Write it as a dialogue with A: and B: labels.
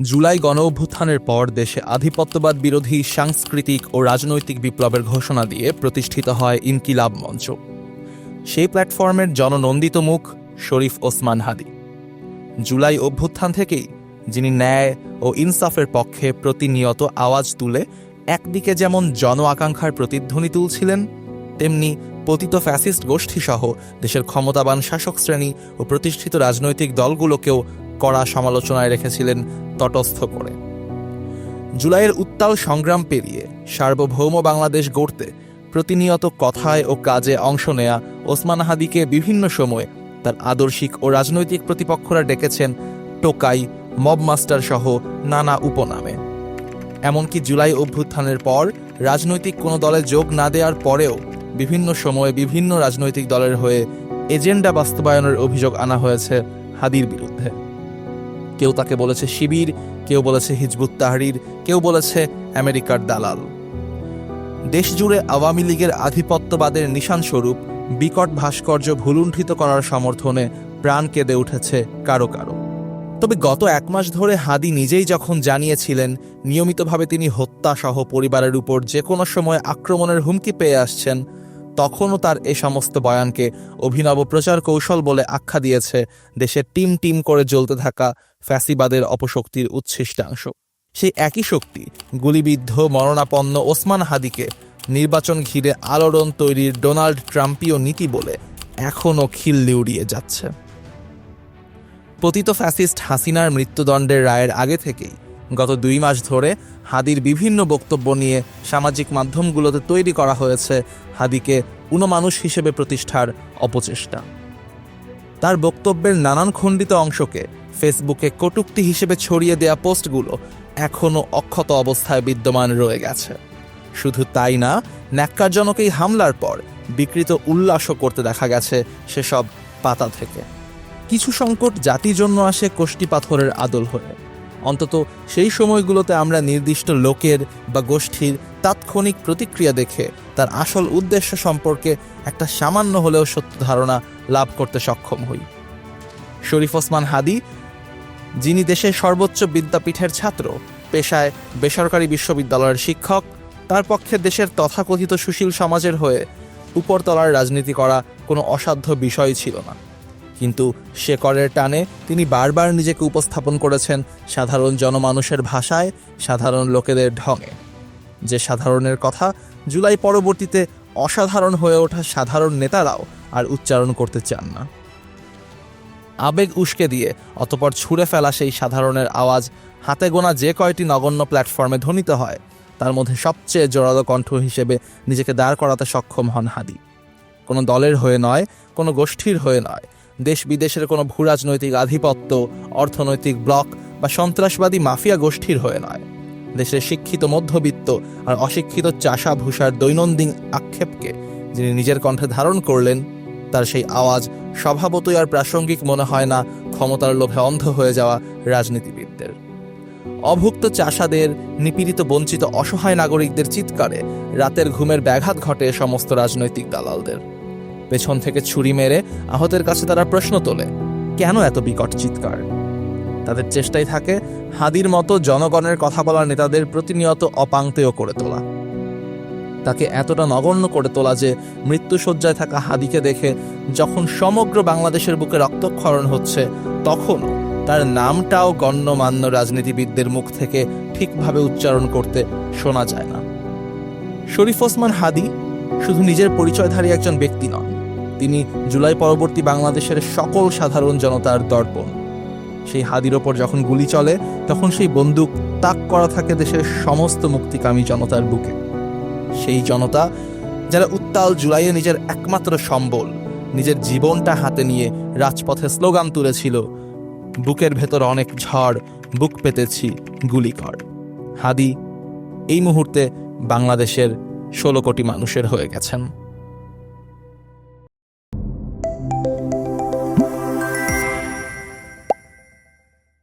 A: জুলাই গণঅভ্যুত্থানের পর দেশে আধিপত্যবাদ বিরোধী সাংস্কৃতিক ও রাজনৈতিক বিপ্লবের ঘোষণা দিয়ে প্রতিষ্ঠিত হয় ইনকিলাব মঞ্চ। সেই প্ল্যাটফর্মের জননন্দিত মুখ শরীফ ওসমান হাদী। জুলাই অভ্যুত্থান থেকেই যিনি ন্যায় ও ইনসাফের পক্ষে প্রতিনিয়ত আওয়াজ তুলে একদিকে যেমন জন আকাঙ্ক্ষার প্রতিধ্বনি তুলছিলেন, তেমনি পতিত ফ্যাসিস্ট গোষ্ঠীসহ দেশের ক্ষমতাবান শাসক শ্রেণী ও প্রতিষ্ঠিত রাজনৈতিক দলগুলোকেও কড়া সমালোচনায় রেখেছিলেন তটস্থ করে। জুলাইয়ের উত্তাল সংগ্রাম পেরিয়ে সার্বভৌম বাংলাদেশ গড়তে প্রতিনিয়ত কথায় ও কাজে অংশ নেয়া ওসমান হাদীকে বিভিন্ন সময়ে তার আদর্শিক ও রাজনৈতিক প্রতিপক্ষরা ডেকেছেন টোকাই, মবমাস্টার সহ নানা উপনামে। এমনকি জুলাই অভ্যুত্থানের পর রাজনৈতিক কোনো দলে যোগ না দেওয়ার পরেও বিভিন্ন সময়ে বিভিন্ন রাজনৈতিক দলের হয়ে এজেন্ডা বাস্তবায়নের অভিযোগ আনা হয়েছে হাদীর বিরুদ্ধে। কেউ তাকে বলেছে শিবির, কেউ বলেছে হিজবুত তাহরির, কেউ বলেছে আমেরিকার দালাল। দেশজুড়ে আওয়ামী লীগের আধিপত্যবাদের নিশানস্বরূপ বিকট ভাস্কর্য ভুলুণ্ঠিত করার সমর্থনে প্রাণ কেঁদে উঠেছে কারো কারো। তবে গত এক মাস ধরে হাদী নিজেই যখন জানিয়েছিলেন নিয়মিতভাবে তিনি হত্যা সহ পরিবারের উপর যে কোনো সময় আক্রমণের হুমকি পেয়ে আসছেন, তখনও তার এ সমস্ত বয়ানকে অভিনব প্রচার কৌশল বলে আখ্যা দিয়েছে দেশের টিম টিম করে জ্বলতে থাকা ফ্যাসিবাদের অপশক্তির উচ্ছিষ্টাংশ। সেই একই শক্তি গুলিবিদ্ধ মরণাপন্ন ওসমান হাদীকে নির্বাচন ঘিরে আলোড়ন তৈরির ডোনাল্ড ট্রাম্পীয় নীতি বলে এখনও খিল্লি উড়িয়ে যাচ্ছে। পতিত ফ্যাসিস্ট হাসিনার মৃত্যুদণ্ডের রায়ের আগে থেকেই গত 2 মাস ধরে হাদীর বিভিন্ন বক্তব্য নিয়ে সামাজিক মাধ্যমগুলোতে তৈরি করা হয়েছে হাদীকে উনমানুষ হিসেবে প্রতিষ্ঠার অপচেষ্টা। তার বক্তব্যের নানান খণ্ডিত অংশকে ফেসবুকে কটূক্তি হিসেবে ছড়িয়ে দেয়া পোস্টগুলো এখনও অক্ষত অবস্থায় বিদ্যমান রয়ে গেছে। শুধু তাই না, ন্যাক্কারজনক এই হামলার পর বিকৃত উল্লাসও করতে দেখা গেছে সেসব পাতা থেকে। কিছু সংকট জাতির জন্য আসে কষ্টি পাথরের আদল হয়ে। অন্তত সেই সময়গুলোতে আমরা নির্দিষ্ট লোকের বা গোষ্ঠীর তাৎক্ষণিক প্রতিক্রিয়া দেখে তার আসল উদ্দেশ্য সম্পর্কে একটা সামান্য হলেও সত্য ধারণা লাভ করতে সক্ষম হই। শরীফ ওসমান হাদী, যিনি দেশের সর্বোচ্চ বিদ্যাপীঠের ছাত্র, পেশায় বেসরকারি বিশ্ববিদ্যালয়ের শিক্ষক, তার পক্ষে দেশের তথাকথিত সুশীল সমাজের হয়ে উপরতলার রাজনীতি করা কোনো অসাধ্য বিষয় ছিল না। কিন্তু শেকড়ের টানে তিনি বারবার নিজেকে উপস্থাপন করেছেন সাধারণ জনমানুষের ভাষায়, সাধারণ লোকেদের ঢঙে, যে সাধারণের কথা জুলাই পরবর্তীতে অসাধারণ হয়ে ওঠা সাধারণ নেতারাও আর উচ্চারণ করতে চান না। আবেগ উস্কে দিয়ে অতপর ছুঁড়ে ফেলা সেই সাধারণের আওয়াজ হাতে গোনা যে কয়টি নগণ্য প্ল্যাটফর্মে ধ্বনিত হয়, তার মধ্যে সবচেয়ে জোরালো কণ্ঠ হিসেবে নিজেকে দাঁড় করাতে সক্ষম হন হাদী। কোনো দলের হয়ে নয়, কোনো গোষ্ঠীর হয়ে নয়, দেশ বিদেশের কোনো ভূরাজনৈতিক আধিপত্য, অর্থনৈতিক ব্লক বা সন্ত্রাসবাদী মাফিয়া গোষ্ঠীর হয়ে নয়, দেশের শিক্ষিত মধ্যবিত্ত আর অশিক্ষিত চাষা ভূষার দৈনন্দিন আক্ষেপকে যিনি নিজের কণ্ঠে ধারণ করলেন, তার সেই আওয়াজ স্বভাবতই আর প্রাসঙ্গিক মনে হয় না ক্ষমতার লোভে অন্ধ হয়ে যাওয়া রাজনীতিবিদদের। অভুক্ত চাষাদের, নিপীড়িত বঞ্চিত অসহায় নাগরিকদের চিৎকারে রাতের ঘুমের ব্যাঘাত ঘটে সমস্ত রাজনৈতিক দালালদের। পেছন থেকে ছুরি মেরে আহতের কাছে তারা প্রশ্ন তোলে, কেন এত বিকট চিৎকার? তাদের চেষ্টাই থাকে হাদীর মতো জনগণের কথা বলা নেতাদের প্রতিনিয়ত অপাংতেয় করে তোলা, তাকে এতটা নগণ্য করে তোলা যে মৃত্যুশয্যায় থাকা হাদীকে দেখে যখন সমগ্র বাংলাদেশের বুকে রক্তক্ষরণ হচ্ছে, তখনও তার নামটাও গণ্যমান্য রাজনীতিবিদদের মুখ থেকে ঠিকভাবে উচ্চারণ করতে শোনা যায় না। শরীফ ওসমান হাদী শুধু নিজের পরিচয়ধারী একজন ব্যক্তি নন, তিনি জুলাই পরবর্তী বাংলাদেশের সকল সাধারণ জনতার দর্পণ। সেই হাদীর ওপর যখন গুলি চলে, তখন সেই বন্দুক তাক করা থাকে দেশের সমস্ত মুক্তিকামী জনতার বুকে। সেই জনতা যারা উত্তাল জুলাইয়ে নিজের একমাত্র সম্বল, নিজের জীবনটা হাতে নিয়ে রাজপথে স্লোগান তুলেছিল, বুকের ভেতর অনেক ঝড়, বুক পেতেছি গুলি কর। হাদী এই মুহূর্তে বাংলাদেশের 16 কোটি মানুষের হয়ে গেছেন।